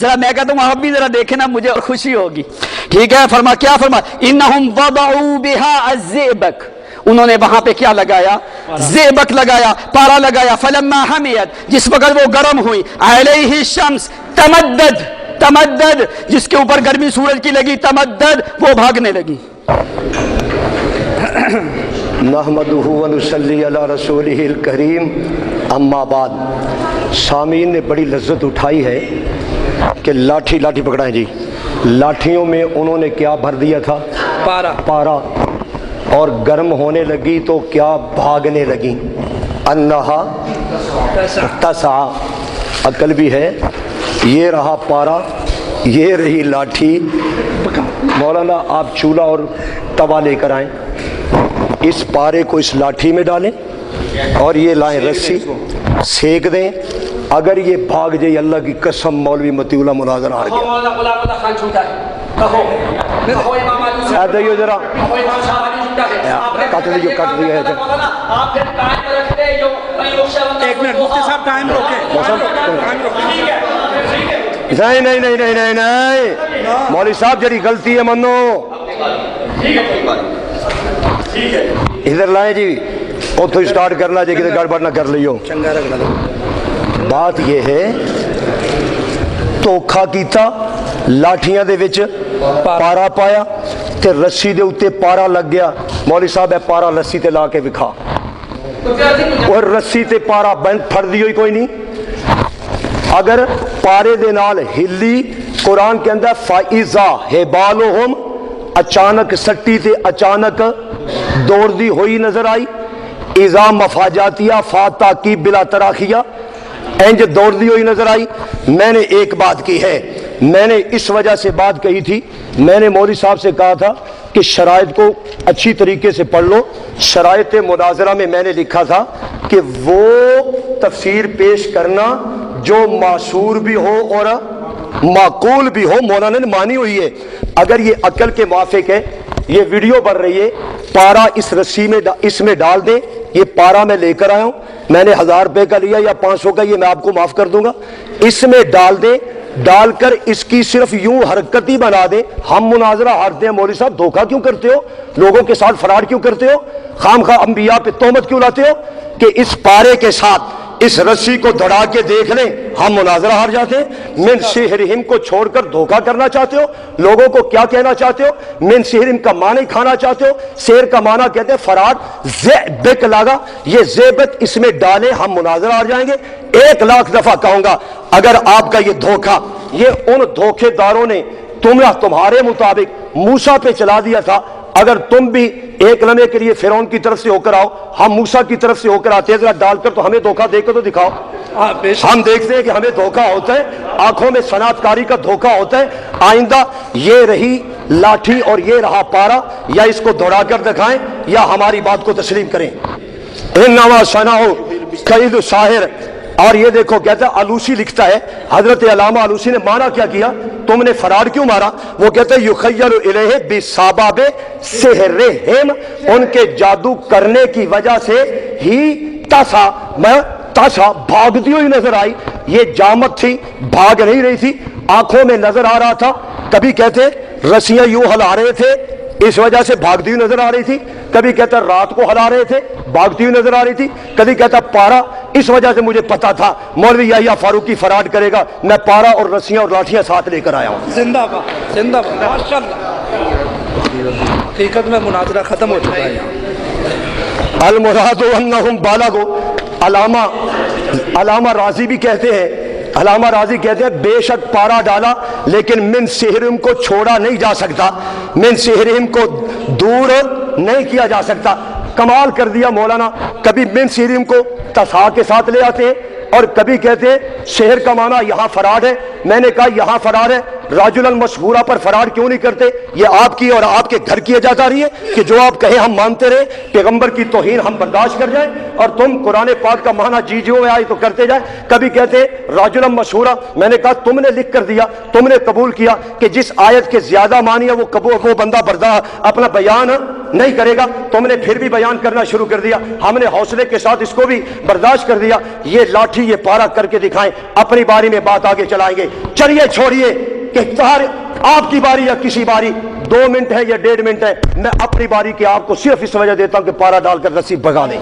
ذرا میں کہتا ہوں آپ بھی ذرا دیکھیں نا، مجھے اور خوشی ہوگی. ٹھیک ہے، کیا فرما انہم وضعوا بها الزئبق، انہوں نے وہاں پہ کیا لگایا؟ زئبق لگایا، پارا لگایا. فلما حمیت، جس وقت وہ گرم ہوئی، علیہ الشمس تمدد، جس کے اوپر گرمی سورج کی لگی، تمدد، وہ بھاگنے لگی. نحمدہ ونصلی علی رسولہ الکریم، اما بعد. سامعین نے بڑی لذت اٹھائی ہے کہ لاٹھی پکڑائیں جی. لاٹھیوں میں انہوں نے کیا بھر دیا تھا؟ پارا. اور گرم ہونے لگی تو کیا بھاگنے لگی؟ انہا تسعى. عقل بھی ہے. یہ رہا پارا، یہ رہی لاٹھی. مولانا آپ چولہا اور توا لے کر آئیں، اس پارے کو اس لاٹھی میں ڈالیں اور یہ لائیں رسی، سیک دیں. اگر یہ بھاگ جائے، اللہ کی قسم مولوی متی اللہ مناظر آ گیا. دئیو ذرا کٹ دیو ہے. ایک منٹ مفتی صاحب ٹائم نہیں مولوی صاحب جڑی غلطی ہے منو. ادھر لائیں جی، اتوں اسٹارٹ کرنا جی، کدھر گڑبڑ نہ کر لیو. بات یہ ہے دھوکھا کیتا، لاٹھیاں دے وچ پارا پایا تے رسی دے اوتے پارا لگ گیا. مولوی صاحب ہے پارا رسی تے لا کے وکھا، اور رسی تے پارا بند پھڑ دی ہوئی کوئی نہیں. اگر پارے دے نال ہلی، قرآن کے اندر فائزا ہبالہم، اچانک سٹی تے اچانک دوڑ دی ہوئی نظر آئی. اذا مفاجاتیہ فاتا کی بلا تراخیہ، انج دوڑ دی ہوئی نظر آئی. میں نے ایک بات کی ہے، میں نے اس وجہ سے بات کہی تھی، میں نے مولوی صاحب سے کہا تھا کہ شرائط کو اچھی طریقے سے پڑھ لو. شرائط مناظرہ میں نے لکھا تھا کہ وہ تفسیر پیش کرنا جو معصور بھی ہو اور معقول بھی ہو. مولانا نے مانی ہوئی ہے. اگر یہ عقل کے موافق ہے، یہ ویڈیو بن رہی ہے، پارا اس رسی میں اس میں ڈال دیں. یہ پارا میں لے کر آیا ہوں، میں نے 1000 روپے کا لیا یا 500 کا، یہ میں آپ کو معاف کر دوں گا. اس میں ڈال دیں، ڈال کر اس کی صرف یوں حرکت ہی بنا دیں. ہم مناظرہ ہارتے ہیں. مولوی صاحب دھوکہ کیوں کرتے ہو؟ لوگوں کے ساتھ فراڈ کیوں کرتے ہو؟ خام خواہ انبیاء پہ تہمت کیوں لاتے ہو؟ کہ اس پارے کے ساتھ اس رسی کو دڑا کے دیکھ لیں، ہم مناظرہ ہار جاتے ہیں. من سحرہم کو چھوڑ کر دھوکہ کرنا چاہتے ہو. لوگوں کو کیا کہنا چاہتے ہو؟ من سحرہم کا معنی کھانا چاہتے ہو. سحر کا معنی کہتے ہیں فراڈ. زئبق لگا، یہ زئبق اس میں ڈالیں، ہم مناظرہ ہار جائیں گے. 1,00,000 دفعہ کہوں گا، اگر آپ کا یہ دھوکہ، یہ ان دھوکے داروں نے تمہارے مطابق موسیٰ پہ چلا دیا تھا. اگر تم بھی ایک لمحے کے لیے فرعون کی طرف سے ہو کر آؤ، ہم موسیٰ کی طرف سے ہو کر آتے ہیں، ذرا ڈال کر تو ہمیں دھوکہ دے کر تو دکھاؤ. ہم دیکھتے ہیں کہ ہمیں دھوکہ ہوتا ہے، آنکھوں میں صنعت کاری کا دھوکہ ہوتا ہے. آئندہ یہ رہی لاٹھی اور یہ رہا پارا، یا اس کو دوڑا کر دکھائیں یا ہماری بات کو تسلیم کریں. انما صنعوا کید ساحر. اور یہ دیکھو کہتا ہے، آلوسی لکھتا ہے، حضرت علامہ آلوسی نے مانا کیا کیا؟ تم نے فراڈ کیوں مارا؟ وہ کہتے ہیں یخیل الیہ بسبب سحرہم، ان کے جادو کرنے کی وجہ سے ہی تاسا بھاگتی ہوئی نظر آئی. یہ جامت تھی، بھاگ نہیں رہی تھی، آنکھوں میں نظر آ رہا تھا. کبھی کہتے رسیاں یوں ہلا رہے تھے، اس وجہ سے بھاگتی ہوئی نظر آ رہی تھی. کبھی کہتا رات کو ہلا رہے تھے، بھاگتی ہوئی نظر آ رہی تھی. کبھی کہتا پارا، اس وجہ سے مجھے پتا تھا مولوی یحییٰ فاروقی فراڈ کرے گا، میں پارا اور رسیاں اور لاٹھیاں ساتھ لے کر آیا ہوں. زندہ باد، زندہ باد، ماشاءاللہ. حقیقت میں مناظرہ ختم ہو چکا ہے. المراد انہم بالغوا. علامہ راضی بھی کہتے ہیں، علامہ راضی کہتے ہیں بے شک پارا ڈالا لیکن من سحرہم کو چھوڑا نہیں جا سکتا، من سحرہم کو دور نہیں کیا جا سکتا. کمال کر دیا مولانا. کبھی من سحرہم کو تسعى کے ساتھ لے آتے ہیں اور کبھی کہتے ہیں شہر کا معنی یہاں فراڈ ہے. میں نے کہا یہاں فراڈ ہے، راجل مشہورہ پر فرار کیوں نہیں کرتے؟ یہ آپ کی اور آپ کے گھر کی اجازت آ رہی ہے کہ جو آپ کہیں ہم مانتے رہے، پیغمبر کی توہین ہم برداشت کر جائیں، اور تم قرآن پاک کا معنی جی جو آئی تو کرتے جائیں۔ کبھی کہتے راجل مشہورہ، میں نے کہا تم نے لکھ کر دیا، تم نے قبول کیا کہ جس آیت کے زیادہ معنی ہے وہ بندہ اپنا بیان نہیں کرے گا، تم نے پھر بھی بیان کرنا شروع کر دیا، ہم نے حوصلے کے ساتھ اس کو بھی برداشت کر دیا۔ یہ لاٹھی یہ پارا کر کے دکھائیں، اپنی باری میں بات آگے چلائیں گے۔ چلیے چھوڑیے کہ آپ کی باری یا کسی باری 2 منٹ ہے یا 1.5 منٹ ہے، میں اپنی باری کی آپ کو صرف اس وجہ دیتا ہوں کہ پارا ڈال کر رسی بھگا دیں۔